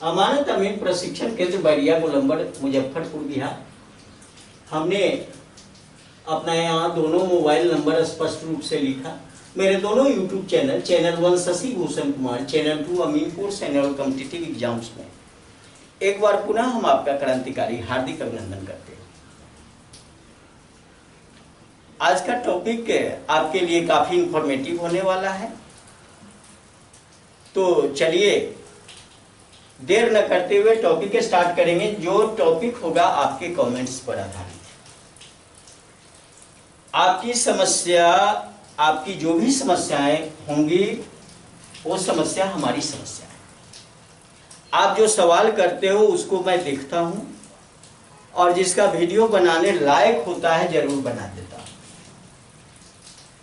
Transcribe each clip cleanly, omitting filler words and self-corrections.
अमानत अमीन प्रशिक्षण केंद्र बैरिया गोलंबर मुजफ्फरपुर बिहार। हमने अपना यहाँ दोनों मोबाइल नंबर स्पष्ट रूप से लिखा। मेरे दोनों YouTube channel, channel 1 Shashi Bhushan Kumar, channel 2 Aminpur सैन्य कॉम्पिटिटिव एग्जाम्स में एक बार पुनः हम आपका क्रांतिकारी हार्दिक अभिनंदन करते हैं। आज का टॉपिक आपके लिए काफी इंफॉर्मेटिव होने वाला है, तो चलिए देर न करते हुए टॉपिक स्टार्ट करेंगे। जो टॉपिक होगा आपके कमेंट्स पर आधारित। आपकी समस्या, आपकी जो भी समस्याएं होंगी वो समस्या हमारी समस्या है। आप जो सवाल करते हो उसको मैं देखता हूं और जिसका वीडियो बनाने लायक होता है जरूर बना देता हूं।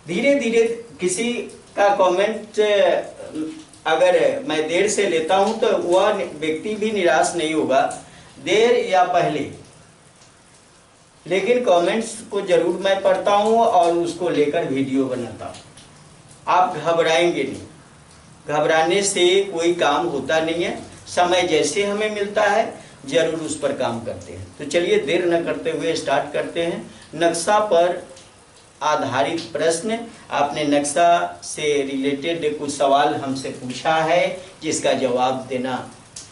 धीरे धीरे किसी का कमेंट अगर मैं देर से लेता हूं तो वह व्यक्ति भी निराश नहीं होगा, देर या पहले, लेकिन कमेंट्स को जरूर मैं पढ़ता हूं और उसको लेकर वीडियो बनाता हूं। आप घबराएंगे नहीं, घबराने से कोई काम होता नहीं है। समय जैसे हमें मिलता है जरूर उस पर काम करते हैं। तो चलिए देर न करते हुए स्टार्ट करते हैं। नक्शा पर आधारित प्रश्न। आपने नक्शा से रिलेटेड कुछ सवाल हमसे पूछा है जिसका जवाब देना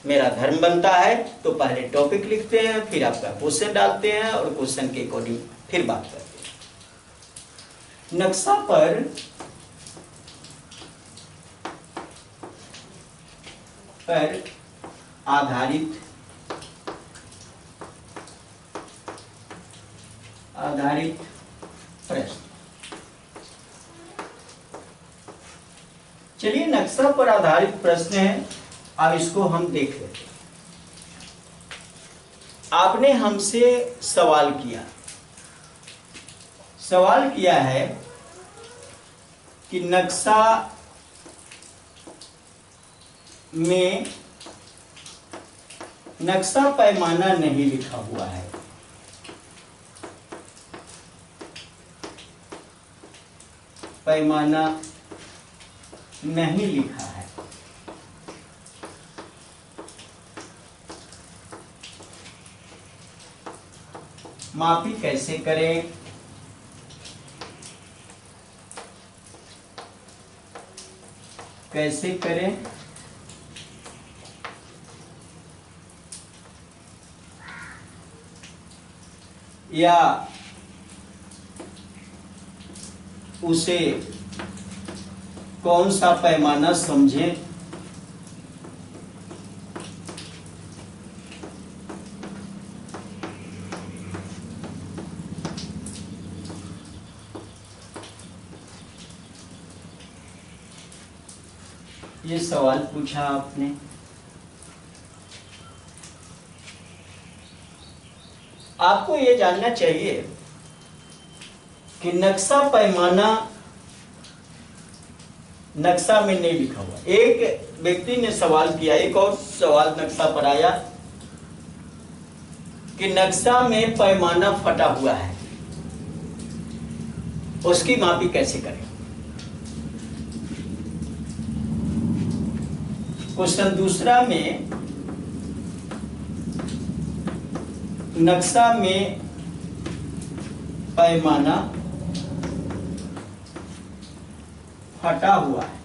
मेरा धर्म बनता है। तो पहले टॉपिक लिखते हैं, फिर आपका क्वेश्चन डालते हैं और क्वेश्चन के अकॉर्डिंग फिर बात करते हैं। नक्शा पर आधारित प्रश्न। चलिए नक्शा पर आधारित प्रश्न है, अब इसको हम देख लेते हैं। आपने हमसे सवाल किया है कि नक्शा में नक्शा पैमाना नहीं लिखा हुआ है। पैमाना नहीं लिखा है। मापी कैसे करें? या उसे कौन सा पैमाना समझें? ये सवाल पूछा आपने। आपको ये जानना चाहिए कि नक्शा पैमाना नक्शा में नहीं लिखा हुआ। एक व्यक्ति ने सवाल किया, एक और सवाल नक्शा पर आया कि नक्शा में पैमाना फटा हुआ है, उसकी मापी कैसे करें? क्वेश्चन दूसरा में नक्शा में पैमाना फटा हुआ है,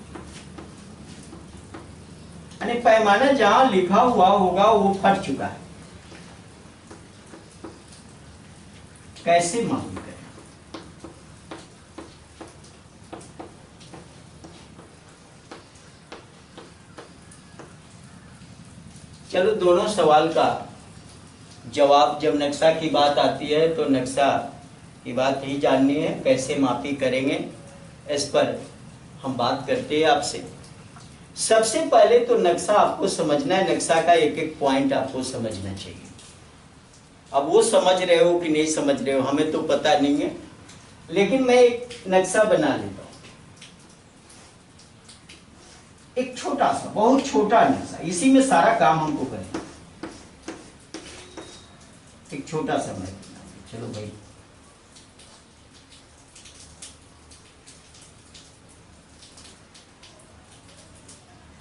यानी पैमाना जहां लिखा हुआ होगा वो फट चुका है। कैसे मालूम करें? चलो दोनों सवाल का जवाब, जब नक्शा की बात आती है तो नक्शा की बात ही जाननी है, कैसे मापी करेंगे इस पर हम बात करते हैं आपसे। सबसे पहले तो नक्शा आपको समझना है, नक्शा का एक एक पॉइंट आपको समझना चाहिए। अब वो समझ रहे हो कि नहीं समझ रहे हो हमें तो पता नहीं है, लेकिन मैं एक नक्शा बना लेता हूं। एक छोटा सा, बहुत छोटा नक्शा, इसी में सारा काम हमको करना। एक छोटा सा मैं, चलो भाई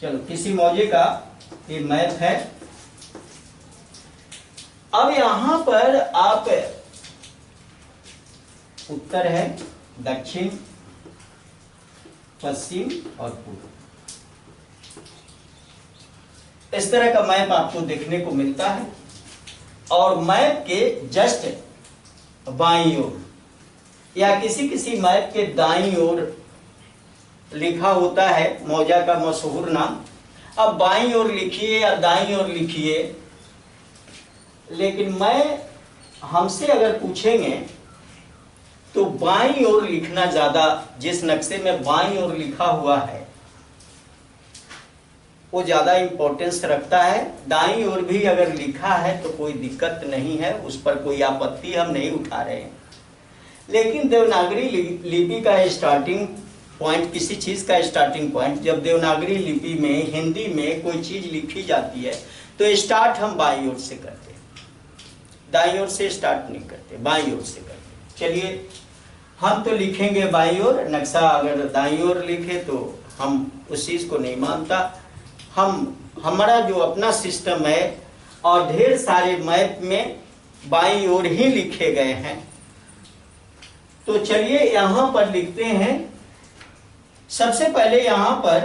चलो किसी मौजे का ये मैप है, अब यहां पर आप उत्तर है, दक्षिण, पश्चिम और पूर्व, इस तरह का मैप आपको देखने को मिलता है। और मैप के जस्ट बाईं ओर या किसी किसी मैप के दाईं ओर लिखा होता है मौजा का मशहूर नाम। अब बाईं ओर लिखिए या दाईं ओर लिखिए, लेकिन मैं हमसे अगर पूछेंगे तो बाईं ओर लिखना ज्यादा, जिस नक्शे में बाईं ओर लिखा हुआ है वो ज्यादा इंपॉर्टेंस रखता है। दाईं ओर भी अगर लिखा है तो कोई दिक्कत नहीं है, उस पर कोई आपत्ति हम नहीं उठा रहे हैं। लेकिन देवनागरी लिपि का स्टार्टिंग पॉइंट, किसी चीज का स्टार्टिंग पॉइंट, जब देवनागरी लिपि में, हिंदी में कोई चीज लिखी जाती है तो स्टार्ट हम बाईं ओर से करते हैं, दाईं ओर से स्टार्ट नहीं करते, बाईं ओर से करते। चलिए हम तो लिखेंगे बाईं ओर, नक्शा अगर दाईं ओर लिखे तो हम उस चीज को नहीं मानता। हमारा जो अपना सिस्टम है और ढेर सारे मैप में बाईं ओर ही लिखे गए हैं। तो चलिए यहां पर लिखते हैं। सबसे पहले यहां पर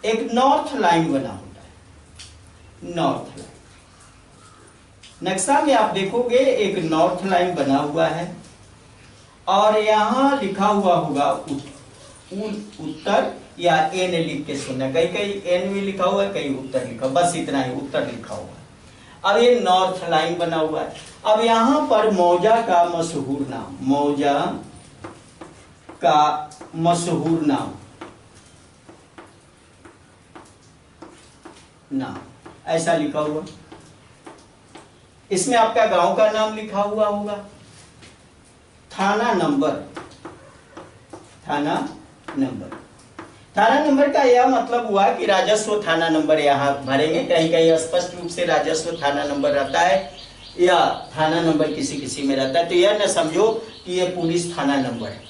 एक नॉर्थ लाइन बना होता है, नॉर्थ लाइन। नक्शा में आप देखोगे एक नॉर्थ लाइन बना हुआ है और यहां लिखा हुआ होगा उत्तर, या एन लिख के सुनना, कहीं कहीं एन भी लिखा हुआ है, कहीं उत्तर लिखा, बस इतना ही, उत्तर लिखा हुआ है। अब ये नॉर्थ लाइन बना हुआ है। अब यहां पर मौजा का मशहूर नाम, मौजा का मशहूर नाम ऐसा लिखा हुआ। इसमें आपका गांव का नाम लिखा हुआ होगा, थाना नंबर, थाना नंबर। थाना नंबर का यह मतलब हुआ कि राजस्व थाना नंबर यहाँ भरेंगे। कहीं कहीं स्पष्ट रूप से राजस्व थाना नंबर रहता है या थाना नंबर किसी किसी में रहता है, तो यह न समझो कि यह पुलिस थाना नंबर है,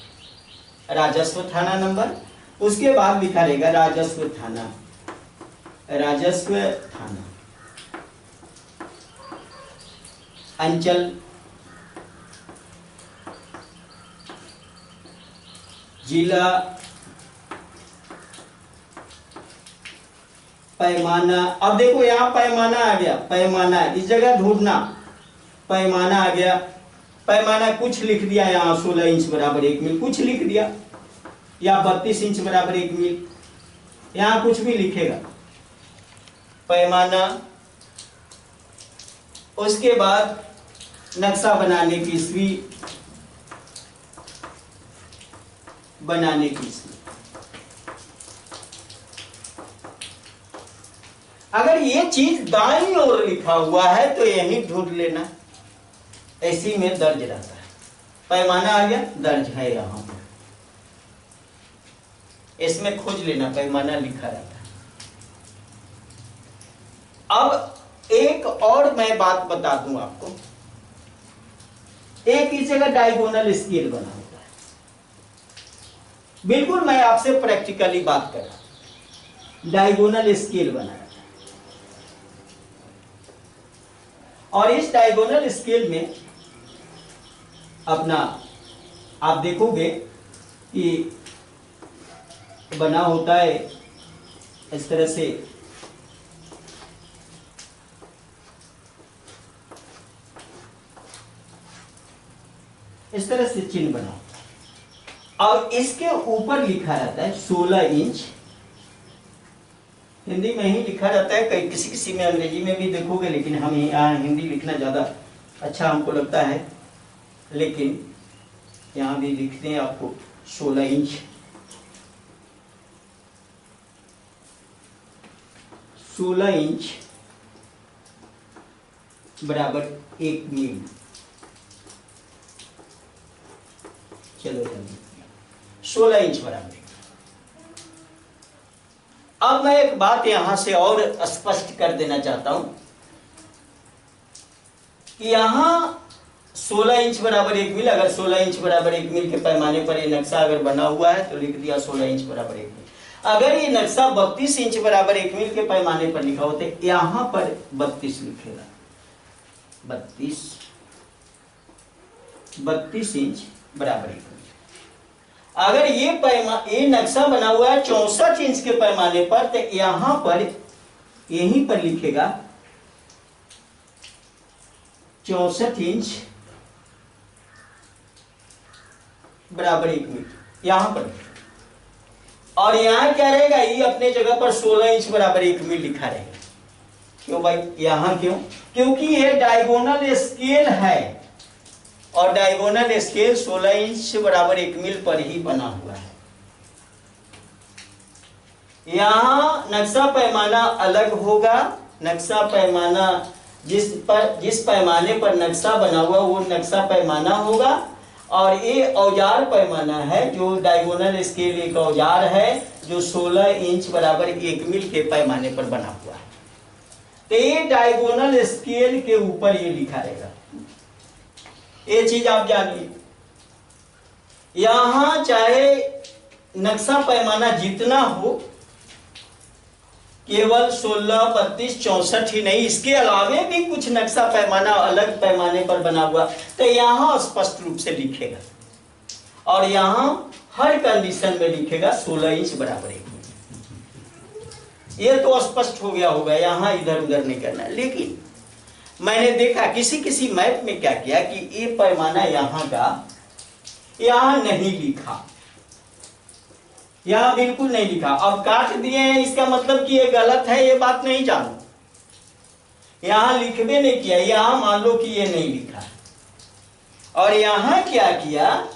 राजस्व थाना नंबर। उसके बाद लिखा रहेगा राजस्व थाना, राजस्व थाना, अंचल, जिला, पैमाना। अब देखो यहां पैमाना आ गया, पैमाना इस जगह ढूंढना, पैमाना आ गया। पैमाना कुछ लिख दिया यहां 16 इंच बराबर 1 मील, कुछ लिख दिया, या 32 इंच बराबर 1 मील, यहां कुछ भी लिखेगा पैमाना। उसके बाद नक्शा बनाने की ईस्वी, बनाने की ईस्वी। अगर ये चीज दाईं ओर लिखा हुआ है तो यही ढूंढ लेना, ऐसी में दर्ज रहता है। पैमाना आ गया, दर्ज है यहां पर, इसमें खोज लेना, पैमाना लिखा रहता है। अब एक और मैं बात बता दूं आपको, एक इस जगह डायगोनल स्केल बना होता है। बिल्कुल मैं आपसे प्रैक्टिकली बात कर रहा हूं, डायगोनल स्केल बना है। और इस डायगोनल स्केल में अपना आप देखोगे कि बना होता है इस तरह से, इस तरह से चिन्ह बना होता है और इसके ऊपर लिखा रहता है 16 इंच। हिंदी में ही लिखा रहता है, कई किसी किसी में अंग्रेजी में भी देखोगे, लेकिन हम यहाँ हिंदी लिखना ज़्यादा अच्छा हमको लगता है, लेकिन यहाँ भी लिखते हैं आपको 16 इंच, 16 इंच बराबर 1 मील। चलो 16 इंच बराबर। अब मैं एक बात यहां से और स्पष्ट कर देना चाहता हूं कि यहां 16 इंच बराबर 1 मील, अगर 16 इंच बराबर 1 मील के पैमाने पर ये नक्शा अगर बना हुआ है तो लिख दिया 16 इंच बराबर 1 मील। अगर ये नक्शा 32 इंच बराबर 1 मील के पैमाने पर लिखा होता है, यहां पर 32 लिखेगा, 32 इंच बराबर 1 मील। अगर ये नक्शा बना हुआ है 64 इंच के पैमाने पर, तो यहां पर यहीं पर लिखेगा 64 इंच बराबर 1 मील, यहां पर। और यहां क्या रहेगा, ये अपने जगह पर 16 इंच बराबर 1 मील लिखा रहेगा। क्यों भाई, यहां क्यों? क्योंकि ये डायगोनल स्केल है, और डायगोनल स्केल 16 इंच बराबर 1 मील पर ही बना हुआ है। यहां नक्शा पैमाना अलग होगा। नक्शा पैमाना जिस पैमाने पर नक्शा बना हुआ वो नक्शा पैमाना होगा, और ये औजार पैमाना है, जो डायगोनल स्केल एक औजार है जो 16 इंच बराबर 1 मील के पैमाने पर बना हुआ है। तो ये डायगोनल स्केल के ऊपर ये लिखा रहेगा। ये चीज आप जानिए, यहां चाहे नक्शा पैमाना जितना हो, केवल 16, 32, 64 ही नहीं, इसके अलावे भी कुछ नक्शा पैमाना अलग पैमाने पर बना हुआ, तो यहां स्पष्ट रूप से लिखेगा, और यहां हर कंडीशन में लिखेगा 16 इंच बराबर 1 मील। ये तो स्पष्ट हो गया होगा, यहां इधर उधर नहीं करना। लेकिन मैंने देखा किसी मैप में क्या किया कि ये पैमाना यहां का यहां नहीं लिखा, यहां बिल्कुल नहीं लिखा। अब काट दिए हैं, इसका मतलब कि ये गलत है, ये बात नहीं जानो। यहां लिखबे नहीं किया, यहां मान लो कि ये नहीं लिखा, और यहां क्या किया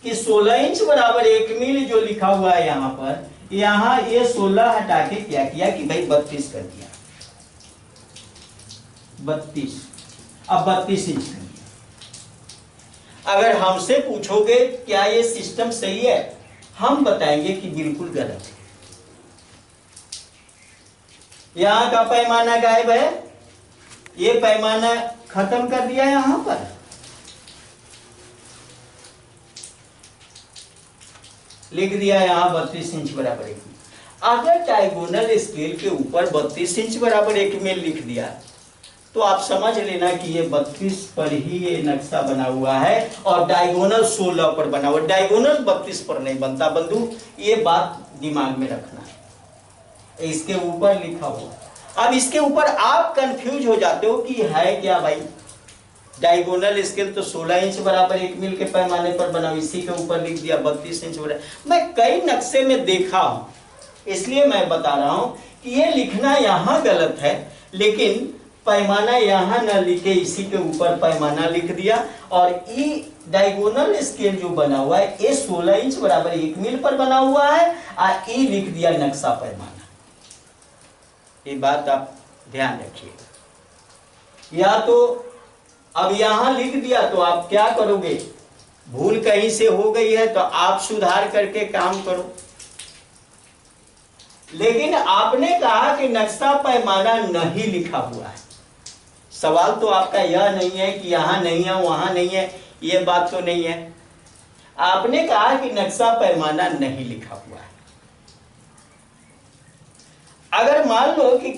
कि 16 इंच बराबर 1 मील जो लिखा हुआ है यहां पर, यहां ये 16 हटा के क्या किया कि भाई 32 कर दिया, 32। अब 32 इंच कर दिया। अगर हमसे पूछोगे क्या ये सिस्टम सही है, हम बताएंगे कि बिल्कुल गलत है। यहां का पैमाना गायब है, ये पैमाना खत्म कर दिया यहां पर। लिख दिया यहां 32 इंच बराबर 1 मील। अगर डायगोनल स्केल के ऊपर 32 इंच बराबर 1 मील लिख दिया, तो आप समझ लेना कि ये 32 पर ही ये नक्शा बना हुआ है, और डायगोनल 16 पर बना हुआ। डायगोनल 32 पर नहीं बनता बंधु, ये बात दिमाग में रखना है। इसके ऊपर लिखा हुआ, अब इसके ऊपर आप कंफ्यूज हो जाते हो कि है क्या भाई, डायगोनल स्केल तो 16 इंच बराबर 1 मील के पैमाने पर बना, इसी के ऊपर लिख दिया 32 इंच बराबर। मैं कई नक्शे में देखा हूं, इसलिए मैं बता रहा हूं कि ये लिखना यहां गलत है, लेकिन पैमाना यहां न लिखे, इसी के ऊपर पैमाना लिख दिया। और ये डायगोनल स्केल जो बना हुआ है, ये 16 इंच बराबर 1 मील पर बना हुआ है, और ये लिख दिया नक्शा पैमाना। ये बात आप ध्यान रखिएगा। या तो अब यहां लिख दिया तो आप क्या करोगे, भूल कहीं से हो गई है तो आप सुधार करके काम करो। लेकिन आपने कहा कि नक्शा पैमाना नहीं लिखा हुआ है। सवाल तो आपका यह नहीं है कि यहां नहीं है वहां नहीं है, यह बात तो नहीं है। आपने कहा कि नक्शा पैमाना नहीं लिखा हुआ है। अगर मान लो कि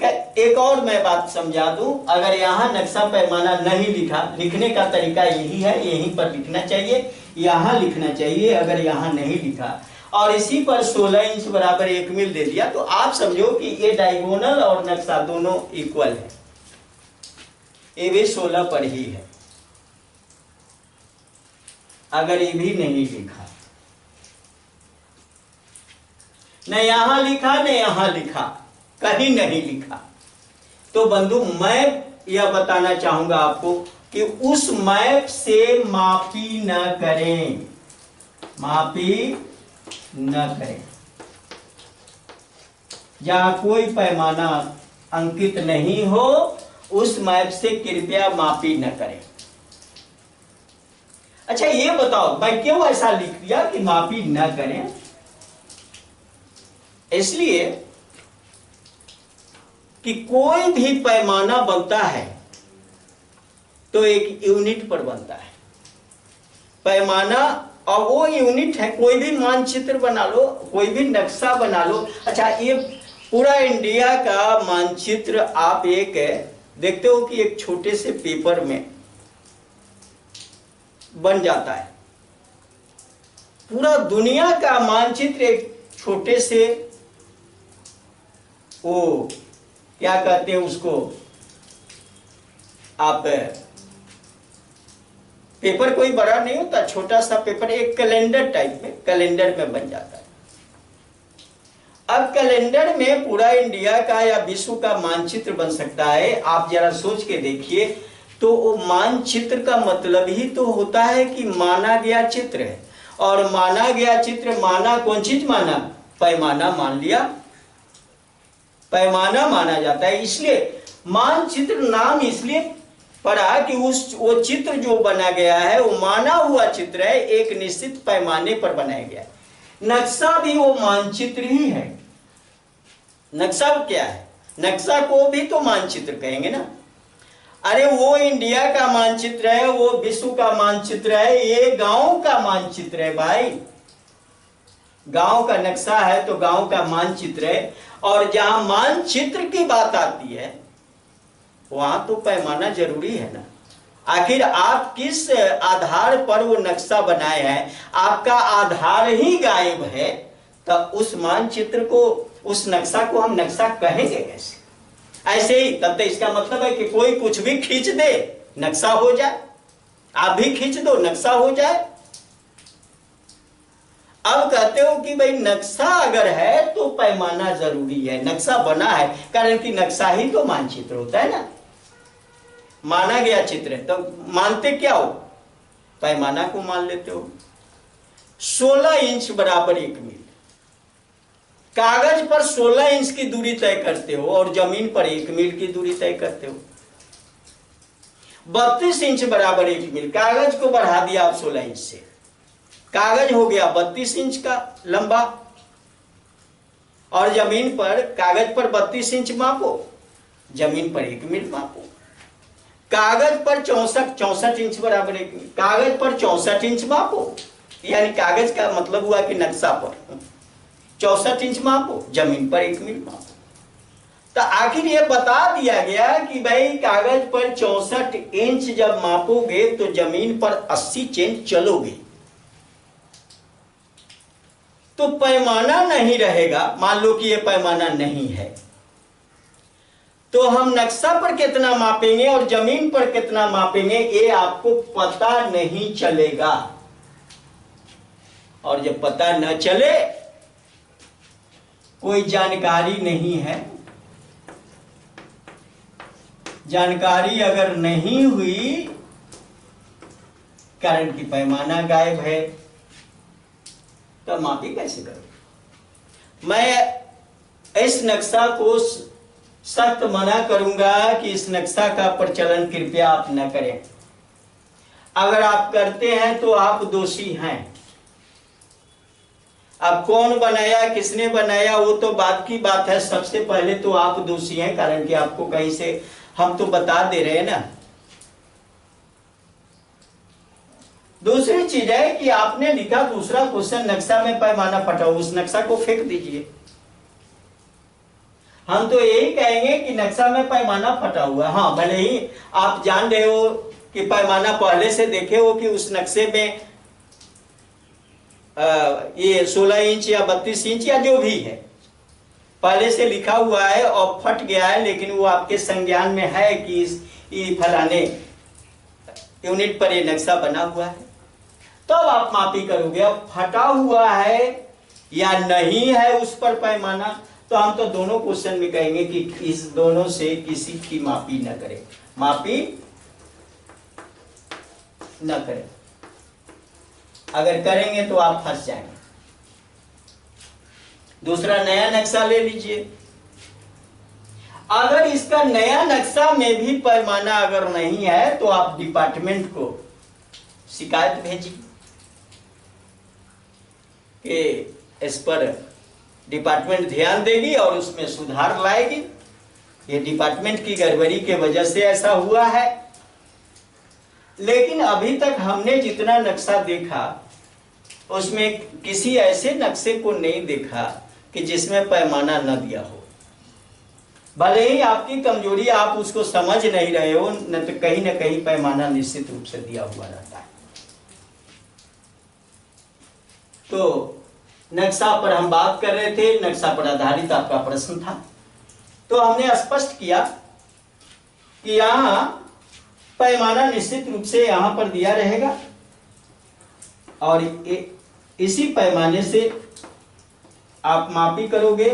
एक और मैं बात समझा दूं, अगर यहां नक्शा पैमाना नहीं लिखा, लिखने का तरीका यही है, यहीं पर लिखना चाहिए, यहां लिखना चाहिए। अगर यहां नहीं लिखा और इसी पर 16 इंच बराबर 1 मील दे दिया, तो आप समझो कि ये डायगोनल और नक्शा दोनों इक्वल है, ये भी 16 पर ही है। अगर ये भी नहीं लिखा, न यहां लिखा न यहां लिखा, कहीं नहीं लिखा, तो बंधु मैं यह बताना चाहूंगा आपको कि उस मैप से मापी न करें, मापी न करें। जहां कोई पैमाना अंकित नहीं हो, उस मैप से कृपया मापी न करें। अच्छा ये बताओ मैं क्यों ऐसा लिख दिया कि मापी न करें? इसलिए कि कोई भी पैमाना बनता है तो एक यूनिट पर बनता है पैमाना, और वो यूनिट है। कोई भी मानचित्र बना लो, कोई भी नक्शा बना लो। अच्छा ये पूरा इंडिया का मानचित्र आप एक देखते हो कि एक छोटे से पेपर में बन जाता है। पूरा दुनिया का मानचित्र एक छोटे से, वो क्या कहते हैं उसको, आप पेपर कोई बड़ा नहीं होता, छोटा सा पेपर, एक कैलेंडर टाइप में, कैलेंडर में बन जाता है। अब कैलेंडर में पूरा इंडिया का या विश्व का मानचित्र बन सकता है। आप जरा सोच के देखिए, तो वो मानचित्र का मतलब ही तो होता है कि माना गया चित्र है। और माना गया चित्र, माना कौन चीज माना? पैमाना मान लिया, पैमाना माना जाता है। इसलिए मानचित्र नाम इसलिए पड़ा कि वो चित्र जो बना गया है वो माना हुआ चित्र है, एक निश्चित पैमाने पर बनाया गया है। नक्शा भी वो मानचित्र ही है। नक्शा क्या है? नक्शा को भी तो मानचित्र कहेंगे ना। अरे वो इंडिया का मानचित्र है, वो विश्व का मानचित्र है, ये गांव का मानचित्र है भाई। गांव का नक्शा है तो गांव का मानचित्र है। और जहां मानचित्र की बात आती है वहां तो पैमाना जरूरी है ना। आखिर आप किस आधार पर वो नक्शा बनाए हैं? आपका आधार ही गायब है, तब उस मानचित्र को, उस नक्शा को हम नक्शा कहेंगे कैसे? ऐसे ही तब तो इसका मतलब है कि कोई कुछ भी खींच दे नक्शा हो जाए, आप भी खींच दो नक्शा हो जाए। अब कहते हो कि भाई नक्शा अगर है तो पैमाना जरूरी है, नक्शा बना है, कारण कि नक्शा ही तो मानचित्र होता है ना, माना गया चित्र है। तो मानते क्या हो? पैमाना को मान लेते हो। 16 इंच बराबर 1 मील। कागज पर 16 इंच की दूरी तय करते हो और जमीन पर 1 मील की दूरी तय करते हो। 32 इंच बराबर 1 मील। कागज को बढ़ा दिया आप 16 इंच से, कागज हो गया 32 इंच का लंबा, और जमीन पर, कागज पर 32 इंच मापो, जमीन पर 1 मील मापो। कागज पर 64 इंच बराबर 1 मील, कागज पर 64 इंच मापो, यानी कागज का मतलब हुआ कि नक्शा पर 64 इंच मापो, जमीन पर 1 मील मापो। तो आखिर ये बता दिया गया कि भाई कागज पर 64 इंच जब मापोगे तो जमीन पर 80 इंच चलोगे, तो पैमाना नहीं रहेगा। मान लो कि ये पैमाना नहीं है, तो हम नक्शा पर कितना मापेंगे और जमीन पर कितना मापेंगे ये आपको पता नहीं चलेगा। और जब पता न चले, कोई जानकारी नहीं है, जानकारी अगर नहीं हुई, कारण कि पैमाना गायब है, तो मापी कैसे करो? मैं इस नक्शा को सख्त मना करूंगा कि इस नक्शा का प्रचलन कृपया आप न करें। अगर आप करते हैं तो आप दोषी हैं। अब कौन बनाया, किसने बनाया, वो तो बाद की बात है। सबसे पहले तो आप दोषी हैं, कारण कि आपको कहीं से हम तो बता दे रहे हैं ना। दूसरी चीज है कि आपने लिखा दूसरा क्वेश्चन, नक्शा में पैमाना फटा हो, उस नक्शा को फेंक दीजिए। हम तो यही कहेंगे कि नक्शा में पैमाना फटा हुआ है। हाँ, भले ही आप जान रहे हो कि पैमाना पहले से देखे हो कि उस नक्शे में ये 16 इंच या 32 इंच या जो भी है पहले से लिखा हुआ है और फट गया है, लेकिन वो आपके संज्ञान में है कि इस फलाने यूनिट पर ये नक्शा बना हुआ है, तब तो आप मापी करोगे। अब फटा हुआ है या नहीं है उस पर पैमाना, तो हम तो दोनों क्वेश्चन में कहेंगे कि इस दोनों से किसी की मापी न करें, मापी न करें। अगर करेंगे तो आप फंस जाएंगे। दूसरा, नया नक्शा ले लीजिए। अगर इसका नया नक्शा में भी पैमाना अगर नहीं है तो आप डिपार्टमेंट को शिकायत भेजिए कि इस पर डिपार्टमेंट ध्यान देगी और उसमें सुधार लाएगी। ये डिपार्टमेंट की गड़बड़ी के वजह से ऐसा हुआ है। लेकिन अभी तक हमने जितना नक्शा देखा उसमें किसी ऐसे नक्शे को नहीं देखा कि जिसमें पैमाना न दिया हो। भले ही आपकी कमजोरी आप उसको समझ नहीं रहे हो, न तो कहीं ना कहीं पैमाना निश्चित रूप से दिया हुआ रहता है। तो नक्शा पर हम बात कर रहे थे, नक्शा पर आधारित आपका प्रश्न था। तो हमने स्पष्ट किया कि यहां पैमाना निश्चित रूप से यहां पर दिया रहेगा और इसी पैमाने से आप मापी करोगे,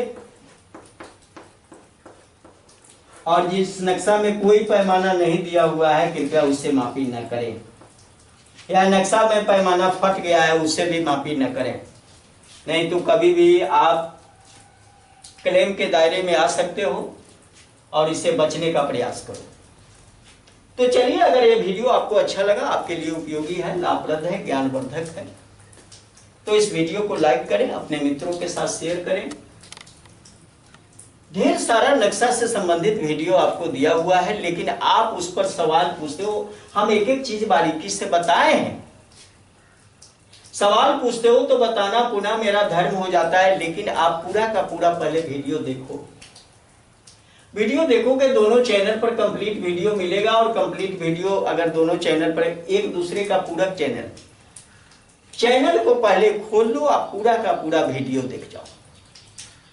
और जिस नक्शा में कोई पैमाना नहीं दिया हुआ है कृपया उससे मापी न करें, या नक्शा में पैमाना फट गया है उससे भी मापी न करें, नहीं तो कभी भी आप क्लेम के दायरे में आ सकते हो और इससे बचने का प्रयास करो। तो चलिए, अगर ये वीडियो आपको अच्छा लगा, आपके लिए उपयोगी है, लाभप्रद है, ज्ञानवर्धक है, तो इस वीडियो को लाइक करें, अपने मित्रों के साथ शेयर करें। ढेर सारा नक्शा से संबंधित वीडियो आपको दिया हुआ है, लेकिन आप उस पर सवाल पूछते हो। हम एक एक चीज बारीकी से बताए हैं। सवाल पूछते हो तो बताना पुनः मेरा धर्म हो जाता है, लेकिन आप पूरा का पूरा पहले वीडियो देखो। वीडियो देखोगे, दोनों चैनल पर कंप्लीट वीडियो मिलेगा, और कंप्लीट वीडियो अगर दोनों चैनल पर एक दूसरे का पूरक चैनल को पहले खोल लो, आप पूरा का पूरा वीडियो देख जाओ।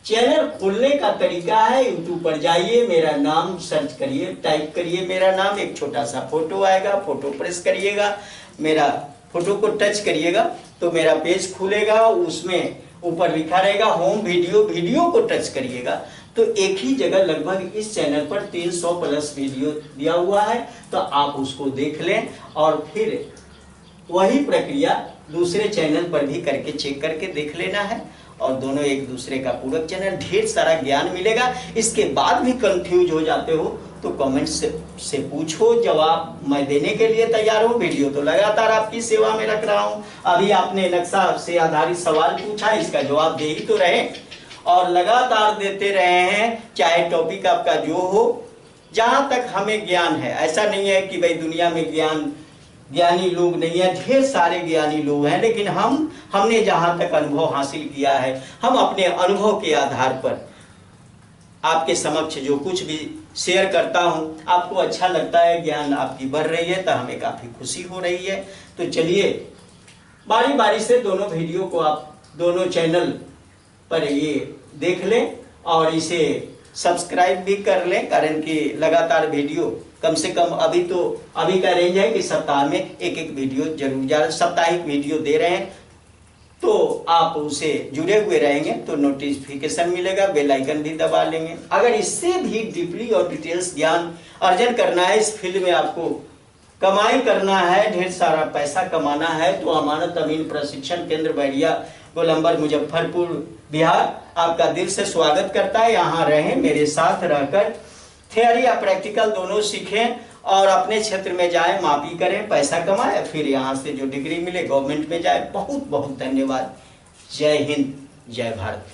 चैनल खोलने का तरीका है, यूट्यूब पर जाइए, मेरा नाम सर्च करिए, टाइप करिए मेरा नाम, एक छोटा सा फोटो आएगा, फोटो प्रेस करिएगा, मेरा फोटो को टच करिएगा तो मेरा पेज खुलेगा, उसमें ऊपर लिखा रहेगा होम वीडियो, वीडियो को टच करिएगा तो एक ही जगह लगभग इस चैनल पर 300 प्लस वीडियो दिया हुआ है, तो आप उसको देख लें और फिर वही प्रक्रिया दूसरे चैनल पर भी करके चेक करके देख लेना है, और दोनों एक दूसरे का पूरक चैनल, ढेर सारा ज्ञान मिलेगा। इसके बाद भी कंफ्यूज हो जाते हो तो कमेंट से पूछो, जवाब मैं देने के लिए तैयार हूँ। वीडियो तो लगातार आपकी सेवा में रख रहा हूँ। अभी आपने नक्शा से आधारित सवाल पूछा, इसका जवाब दे ही तो रहे, और लगातार देते रहे हैं, चाहे टॉपिक आपका जो हो। जहां तक हमें ज्ञान है, ऐसा नहीं है कि भाई दुनिया में ज्ञानी लोग नहीं है, ढेर सारे ज्ञानी लोग हैं, लेकिन हमने जहां तक अनुभव हासिल किया है, हम अपने अनुभव के आधार पर आपके समक्ष जो कुछ भी शेयर करता हूं, आपको अच्छा लगता है, ज्ञान आपकी बढ़ रही है, तो हमें काफी खुशी हो रही है। तो चलिए, बारी बारी से दोनों वीडियो को आप दोनों चैनल पर ये देख लें और इसे सब्सक्राइब भी कर लें, कारण कि लगातार वीडियो कम से कम अभी का रेंज है कि सप्ताह में एक एक वीडियो जरूर, साप्ताहिक वीडियो दे रहे हैं, तो आप उसे जुड़े हुए रहेंगे तो नोटिफिकेशन मिलेगा, बेल आइकन भी दबा लेंगे। अगर इससे भी डीपली और डिटेल्स ज्ञान अर्जन करना है, इस फील्ड में आपको कमाई करना है, ढेर सारा पैसा कमाना है, तो अमानत अमीन प्रशिक्षण केंद्र बैरिया गोलंबर मुजफ्फरपुर बिहार आपका दिल से स्वागत करता है। यहाँ रहें, मेरे साथ रहकर थियरी या प्रैक्टिकल दोनों सीखें और अपने क्षेत्र में जाए, मापी करें, पैसा कमाए, फिर यहाँ से जो डिग्री मिले गवर्नमेंट में जाए। बहुत बहुत धन्यवाद। जय हिंद, जय भारत।